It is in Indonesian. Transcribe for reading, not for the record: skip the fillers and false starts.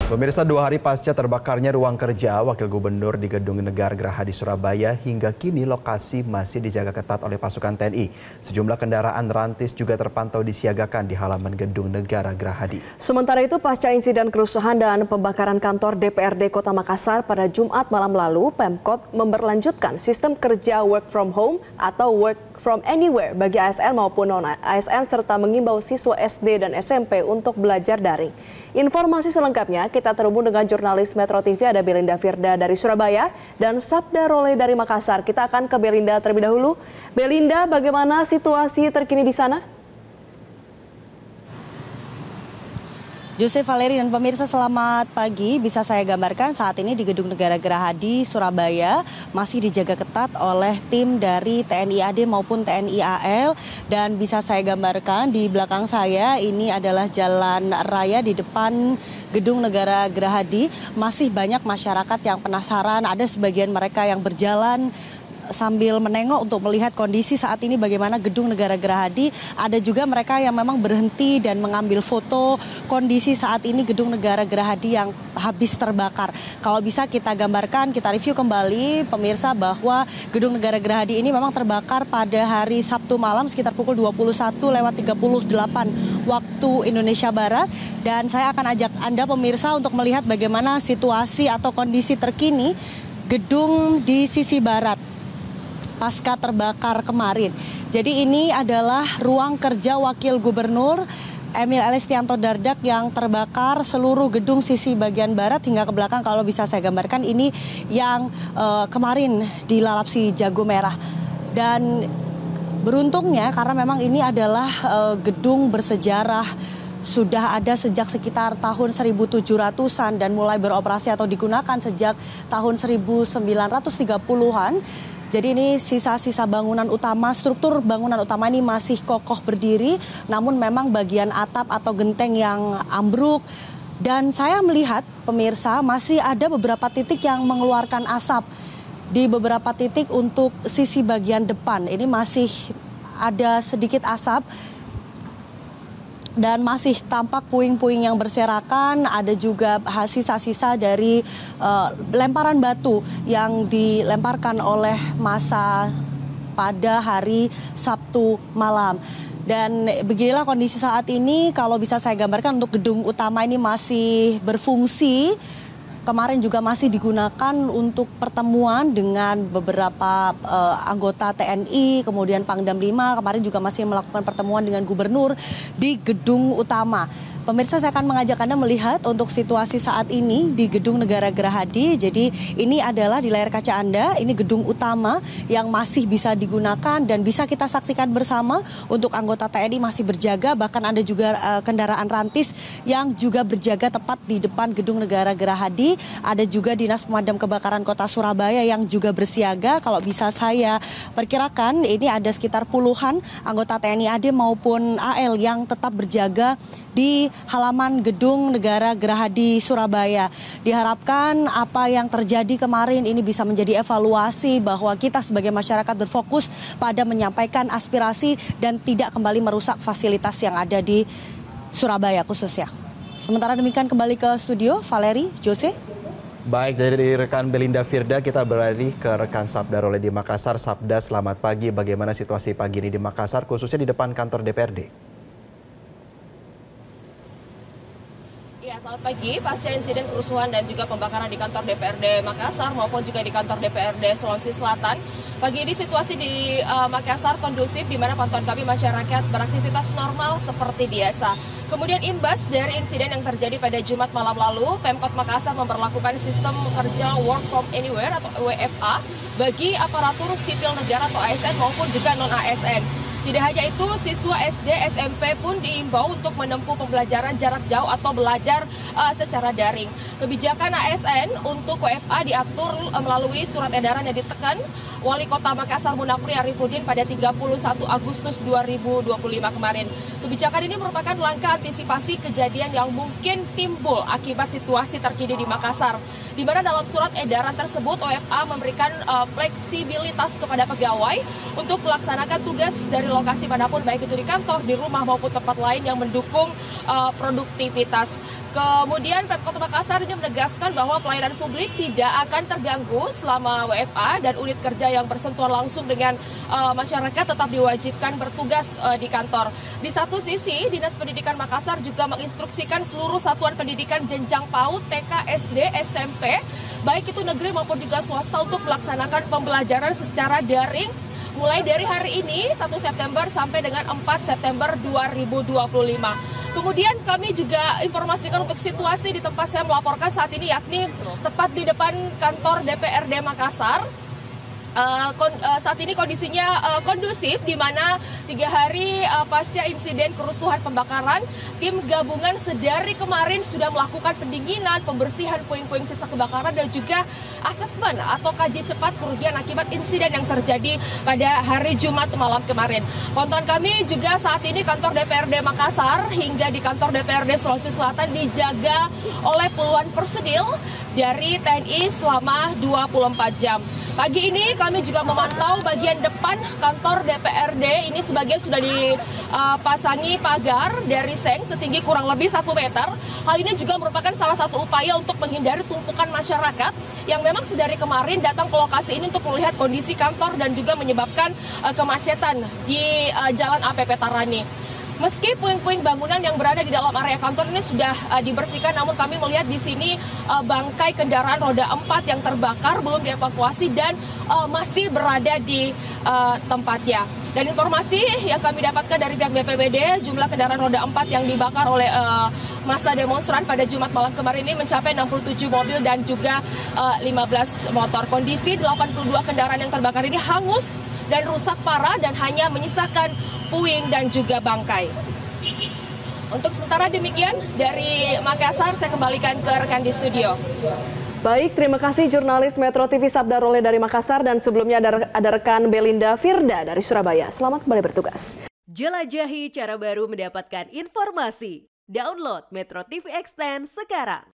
Pemirsa, 2 hari pasca terbakarnya ruang kerja Wakil Gubernur di Gedung Negara Gerahadi Surabaya, hingga kini lokasi masih dijaga ketat oleh pasukan TNI. Sejumlah kendaraan rantis juga terpantau disiagakan di halaman Gedung Negara Gerahadi. Sementara itu, pasca insiden kerusuhan dan pembakaran kantor DPRD Kota Makassar pada Jumat malam lalu, Pemkot memberlanjutkan sistem kerja work from home atau work from anywhere bagi ASN maupun non-ASN, serta mengimbau siswa SD dan SMP untuk belajar daring. Informasi selengkapnya kita terhubung dengan jurnalis Metro TV, ada Belinda Firda dari Surabaya dan Sabda Role dari Makassar. Kita akan ke Belinda terlebih dahulu. Belinda, bagaimana situasi terkini di sana? Jose, Valeri, dan pemirsa, selamat pagi. Bisa saya gambarkan saat ini di Gedung Negara Gerahadi Surabaya masih dijaga ketat oleh tim dari TNI AD maupun TNI AL. Dan bisa saya gambarkan di belakang saya ini adalah jalan raya di depan Gedung Negara Gerahadi. Masih banyak masyarakat yang penasaran, ada sebagian mereka yang berjalan sambil menengok untuk melihat kondisi saat ini bagaimana Gedung Negara Gerahadi. Ada juga mereka yang memang berhenti dan mengambil foto kondisi saat ini Gedung Negara Gerahadi yang habis terbakar. Kalau bisa kita gambarkan, kita review kembali pemirsa, bahwa Gedung Negara Gerahadi ini memang terbakar pada hari Sabtu malam sekitar pukul 21:38 waktu Indonesia Barat. Dan saya akan ajak Anda pemirsa untuk melihat bagaimana situasi atau kondisi terkini gedung di sisi barat pasca terbakar kemarin. Jadi ini adalah ruang kerja Wakil Gubernur Emil Elestianto Dardak yang terbakar, seluruh gedung sisi bagian barat hingga ke belakang. Kalau bisa saya gambarkan, ini yang kemarin dilalap si jago merah. Dan beruntungnya karena memang ini adalah gedung bersejarah, sudah ada sejak sekitar tahun 1700-an dan mulai beroperasi atau digunakan sejak tahun 1930-an. Jadi ini sisa-sisa bangunan utama, struktur bangunan utama ini masih kokoh berdiri, namun memang bagian atap atau genteng yang ambruk. Dan saya melihat pemirsa masih ada beberapa titik yang mengeluarkan asap. Di beberapa titik untuk sisi bagian depan ini masih ada sedikit asap. Dan masih tampak puing-puing yang berserakan, ada juga sisa-sisa dari lemparan batu yang dilemparkan oleh massa pada hari Sabtu malam. Dan beginilah kondisi saat ini. Kalau bisa saya gambarkan, untuk gedung utama ini masih berfungsi. Kemarin juga masih digunakan untuk pertemuan dengan beberapa anggota TNI, kemudian Pangdam 5, kemarin juga masih melakukan pertemuan dengan gubernur di gedung utama. Pemirsa, saya akan mengajak Anda melihat untuk situasi saat ini di Gedung Negara Gerahadi. Jadi ini adalah di layar kaca Anda, ini gedung utama yang masih bisa digunakan dan bisa kita saksikan bersama. Untuk anggota TNI masih berjaga, bahkan ada juga kendaraan rantis yang juga berjaga tepat di depan Gedung Negara Gerahadi. Ada juga Dinas Pemadam Kebakaran Kota Surabaya yang juga bersiaga. Kalau bisa saya perkirakan, ini ada sekitar puluhan anggota TNI AD maupun AL yang tetap berjaga di halaman Gedung Negara Gerahadi Surabaya. Diharapkan apa yang terjadi kemarin ini bisa menjadi evaluasi bahwa kita sebagai masyarakat berfokus pada menyampaikan aspirasi dan tidak kembali merusak fasilitas yang ada di Surabaya khususnya. Sementara demikian, kembali ke studio, Valeri, Jose. Baik, dari rekan Belinda Firda kita beralih ke rekan Sabda Role di Makassar. Sabda, selamat pagi. Bagaimana situasi pagi ini di Makassar, khususnya di depan kantor DPRD? Ya, selamat pagi. Pasca insiden kerusuhan dan juga pembakaran di kantor DPRD Makassar maupun juga di kantor DPRD Sulawesi Selatan, pagi ini situasi di Makassar kondusif, di mana pantauan kami masyarakat beraktivitas normal seperti biasa. Kemudian imbas dari insiden yang terjadi pada Jumat malam lalu, Pemkot Makassar memberlakukan sistem kerja work from anywhere atau WFA bagi aparatur sipil negara atau ASN maupun juga non-ASN. Tidak hanya itu, siswa SD, SMP pun diimbau untuk menempuh pembelajaran jarak jauh atau belajar secara daring. Kebijakan ASN untuk WFA diatur melalui surat edaran yang ditekan Wali Kota Makassar Munafri Arifudin pada 31 Agustus 2025 kemarin. Kebijakan ini merupakan langkah antisipasi kejadian yang mungkin timbul akibat situasi terkini di Makassar, di mana dalam surat edaran tersebut WFA memberikan fleksibilitas kepada pegawai untuk melaksanakan tugas dari lokasi manapun, baik itu di kantor, di rumah maupun tempat lain yang mendukung produktivitas. Kemudian Pemkot Makassar ini menegaskan bahwa pelayanan publik tidak akan terganggu selama WFA dan unit kerja yang bersentuhan langsung dengan masyarakat tetap diwajibkan bertugas di kantor. Di satu sisi, Dinas Pendidikan Makassar juga menginstruksikan seluruh satuan pendidikan jenjang PAUD, TK, SD, SMP, baik itu negeri maupun juga swasta untuk melaksanakan pembelajaran secara daring mulai dari hari ini 1 September sampai dengan 4 September 2025. Kemudian kami juga informasikan untuk situasi di tempat saya melaporkan saat ini, yakni tepat di depan kantor DPRD Makassar. Saat ini kondisinya kondusif, di mana 3 hari pasca insiden kerusuhan pembakaran, tim gabungan sedari kemarin sudah melakukan pendinginan, pembersihan puing-puing sisa kebakaran dan juga asesmen atau kaji cepat kerugian akibat insiden yang terjadi pada hari Jumat malam kemarin. Pantauan kami juga saat ini kantor DPRD Makassar hingga di kantor DPRD Sulawesi Selatan dijaga oleh puluhan personil dari TNI selama 24 jam. Pagi ini kami juga memantau bagian depan kantor DPRD, ini sebagian sudah dipasangi pagar dari seng setinggi kurang lebih 1 meter. Hal ini juga merupakan salah satu upaya untuk menghindari tumpukan masyarakat yang memang sedari kemarin datang ke lokasi ini untuk melihat kondisi kantor dan juga menyebabkan kemacetan di Jalan APP Tarani. Meski puing-puing bangunan yang berada di dalam area kantor ini sudah dibersihkan, namun kami melihat di sini bangkai kendaraan roda 4 yang terbakar belum dievakuasi dan masih berada di tempatnya. Dan informasi yang kami dapatkan dari pihak BPBD, jumlah kendaraan roda 4 yang dibakar oleh massa demonstran pada Jumat malam kemarin ini mencapai 67 mobil dan juga 15 motor. Kondisi 82 kendaraan yang terbakar ini hangus dan rusak parah dan hanya menyisakan puing dan juga bangkai. Untuk sementara demikian, dari Makassar saya kembalikan ke rekan di studio. Baik, terima kasih jurnalis Metro TV Sabda Role dari Makassar, dan sebelumnya ada rekan Belinda Firda dari Surabaya. Selamat kembali bertugas. Jelajahi cara baru mendapatkan informasi. Download Metro TV Extend sekarang.